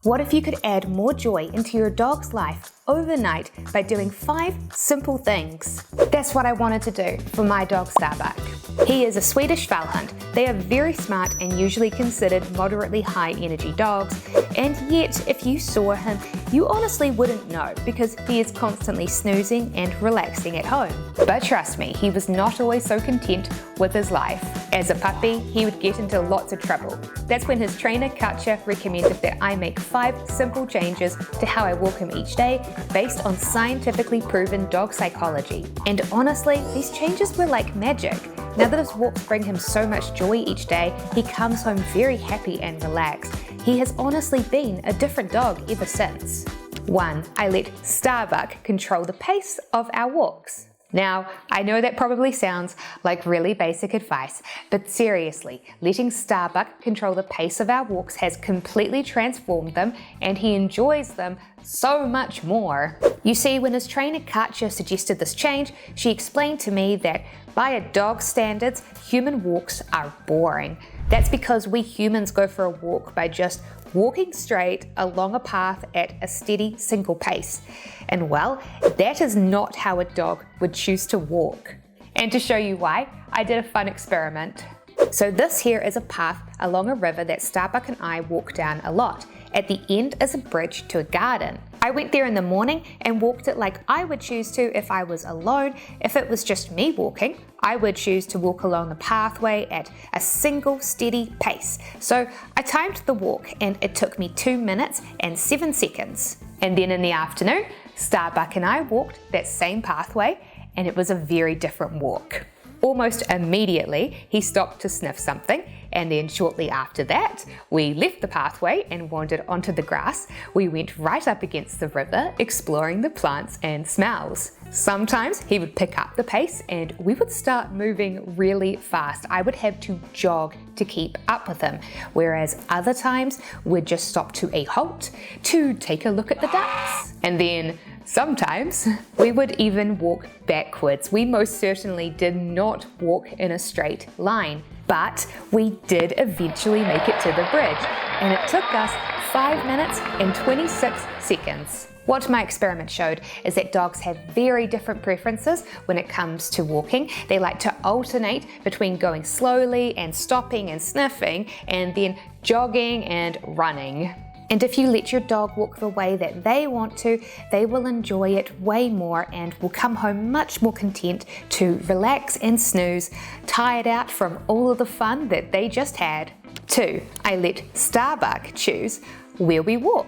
What if you could add more joy into your dog's life overnight by doing 5 simple things? That's what I wanted to do for my dog Starbuck. He is a Swedish Fellhund. They are very smart and usually considered moderately high energy dogs, and yet if you saw him, you honestly wouldn't know because he is constantly snoozing and relaxing at home. But trust me, he was not always so content with his life. As a puppy, he would get into lots of trouble. That's when his trainer Katja recommended that I make 5 simple changes to how I walk him each day based on scientifically proven dog psychology. And honestly, these changes were like magic. Now that his walks bring him so much joy each day, he comes home very happy and relaxed. He has honestly been a different dog ever since. 1. I let Starbuck control the pace of our walks. Now, I know that probably sounds like really basic advice, but seriously, letting Starbuck control the pace of our walks has completely transformed them, and he enjoys them so much more. You see, when his trainer Katja suggested this change, she explained to me that by a dog's standards, human walks are boring. That's because we humans go for a walk by just walking straight along a path at a steady single pace. And well, that is not how a dog would choose to walk. And to show you why, I did a fun experiment. So this here is a path along a river that Starbuck and I walk down a lot. At the end is a bridge to a garden. I went there in the morning and walked it like I would choose to if I was alone. If it was just me walking, I would choose to walk along the pathway at a single steady pace. So I timed the walk and it took me 2 minutes and 7 seconds. And then in the afternoon, Starbuck and I walked that same pathway and it was a very different walk. Almost immediately, he stopped to sniff something, and then shortly after that, we left the pathway and wandered onto the grass. We went right up against the river, exploring the plants and smells. Sometimes he would pick up the pace and we would start moving really fast. I would have to jog to keep up with him, whereas other times we'd just stop to a halt to take a look at the ducks. And then sometimes we would even walk backwards. We most certainly did not walk in a straight line, but we did eventually make it to the bridge, and it took us 5 minutes and 26 seconds. What my experiment showed is that dogs have very different preferences when it comes to walking. They like to alternate between going slowly and stopping and sniffing, and then jogging and running. And if you let your dog walk the way that they want to, they will enjoy it way more and will come home much more content to relax and snooze, tired out from all of the fun that they just had. 2. I let Starbuck choose where we walk.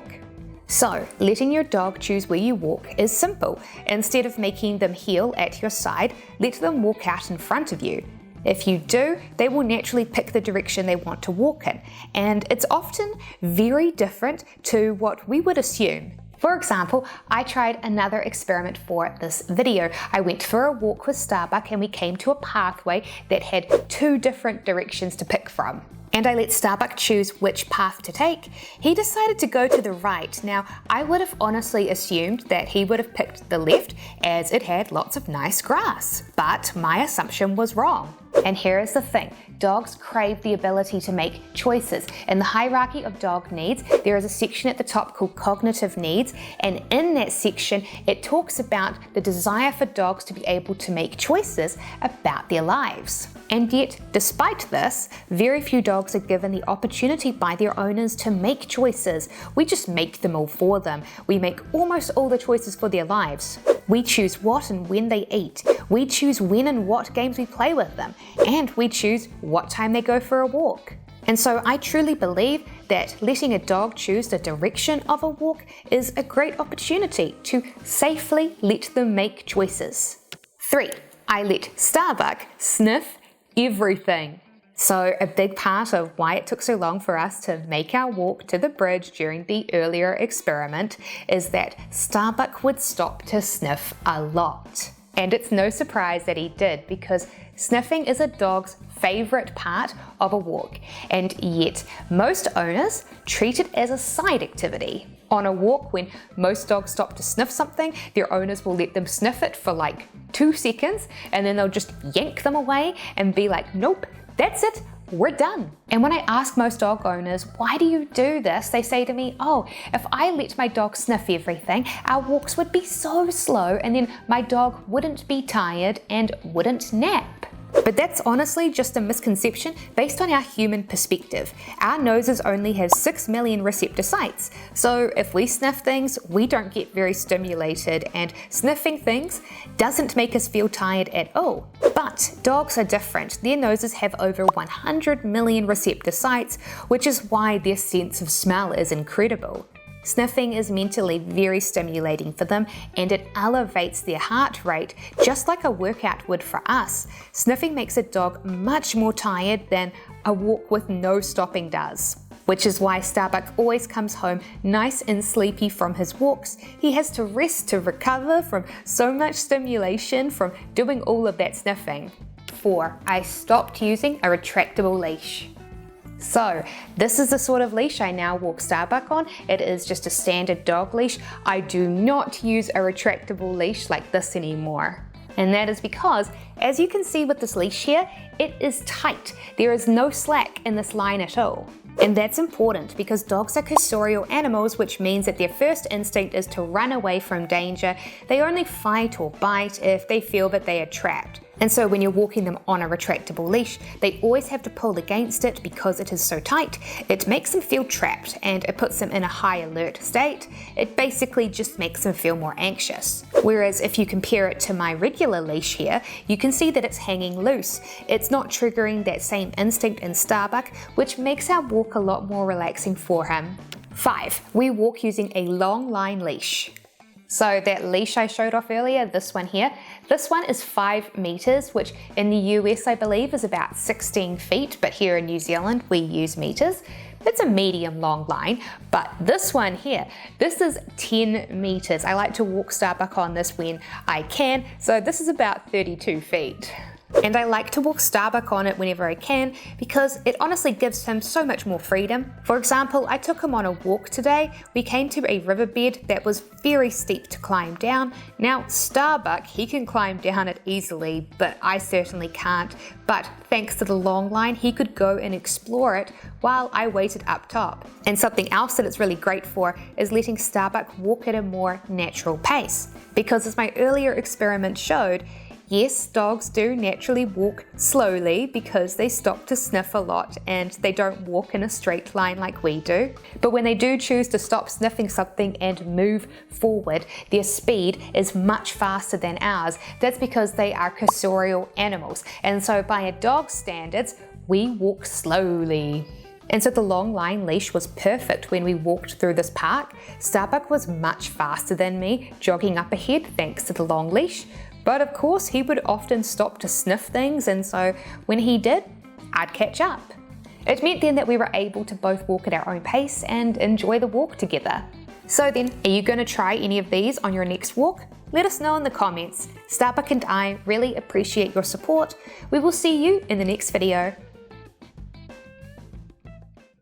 So, letting your dog choose where you walk is simple. Instead of making them heel at your side, let them walk out in front of you. If you do, they will naturally pick the direction they want to walk in, and it's often very different to what we would assume. For example, I tried another experiment for this video. I went for a walk with Starbuck and we came to a pathway that had 2 different directions to pick from. And I let Starbuck choose which path to take. He decided to go to the right. Now, I would have honestly assumed that he would have picked the left as it had lots of nice grass, but my assumption was wrong. And here is the thing, dogs crave the ability to make choices. In the hierarchy of dog needs, there is a section at the top called cognitive needs, and in that section, it talks about the desire for dogs to be able to make choices about their lives. And yet, despite this, very few dogs are given the opportunity by their owners to make choices. We just make them all for them. We make almost all the choices for their lives. We choose what and when they eat. We choose when and what games we play with them. And we choose what time they go for a walk. And so I truly believe that letting a dog choose the direction of a walk is a great opportunity to safely let them make choices. 3. I let Starbuck sniff everything. So a big part of why it took so long for us to make our walk to the bridge during the earlier experiment is that Starbuck would stop to sniff a lot. And it's no surprise that he did, because sniffing is a dog's favorite part of a walk, and yet most owners treat it as a side activity. On a walk, when most dogs stop to sniff something, their owners will let them sniff it for like 2 seconds, and then they'll just yank them away and be like, nope, that's it, we're done. And when I ask most dog owners, why do you do this? They say to me, oh, if I let my dog sniff everything, our walks would be so slow and then my dog wouldn't be tired and wouldn't nap. But that's honestly just a misconception based on our human perspective. Our noses only have 6 million receptor sites, so if we sniff things, we don't get very stimulated, and sniffing things doesn't make us feel tired at all. But dogs are different. Their noses have over 100 million receptor sites, which is why their sense of smell is incredible. Sniffing is mentally very stimulating for them, and it elevates their heart rate just like a workout would for us. Sniffing makes a dog much more tired than a walk with no stopping does. Which is why Starbuck always comes home nice and sleepy from his walks. He has to rest to recover from so much stimulation from doing all of that sniffing. 4. I stopped using a retractable leash. So this is the sort of leash I now walk Starbuck on. It is just a standard dog leash. I do not use a retractable leash like this anymore. And that is because, as you can see with this leash here, it is tight. There is no slack in this line at all. And that's important because dogs are cursorial animals, which means that their first instinct is to run away from danger. They only fight or bite if they feel that they are trapped. And so when you're walking them on a retractable leash, they always have to pull against it because it is so tight. It makes them feel trapped and it puts them in a high alert state. It basically just makes them feel more anxious. Whereas if you compare it to my regular leash here, you can see that it's hanging loose. It's not triggering that same instinct in Starbuck, which makes our walk a lot more relaxing for him. 5. We walk using a long line leash. So that leash I showed off earlier, this one here, this one is 5 meters, which in the US I believe is about 16 feet, but here in New Zealand we use meters. It's a medium long line, but this one here, this is 10 meters. I like to walk Starbuck on this when I can, so this is about 32 feet. And I like to walk Starbuck on it whenever I can because it honestly gives him so much more freedom. For example, I took him on a walk today. We came to a riverbed that was very steep to climb down. Now Starbuck, he can climb down it easily, but I certainly can't. But thanks to the long line, he could go and explore it while I waited up top. And something else that it's really great for is letting Starbuck walk at a more natural pace. Because as my earlier experiment showed, yes, dogs do naturally walk slowly because they stop to sniff a lot and they don't walk in a straight line like we do. But when they do choose to stop sniffing something and move forward, their speed is much faster than ours. That's because they are cursorial animals. And so by a dog's standards, we walk slowly. And so the long line leash was perfect when we walked through this park. Starbuck was much faster than me, jogging up ahead thanks to the long leash. But of course, he would often stop to sniff things, and so when he did, I'd catch up. It meant then that we were able to both walk at our own pace and enjoy the walk together. So then, are you going to try any of these on your next walk? Let us know in the comments. Starbuck and I really appreciate your support. We will see you in the next video.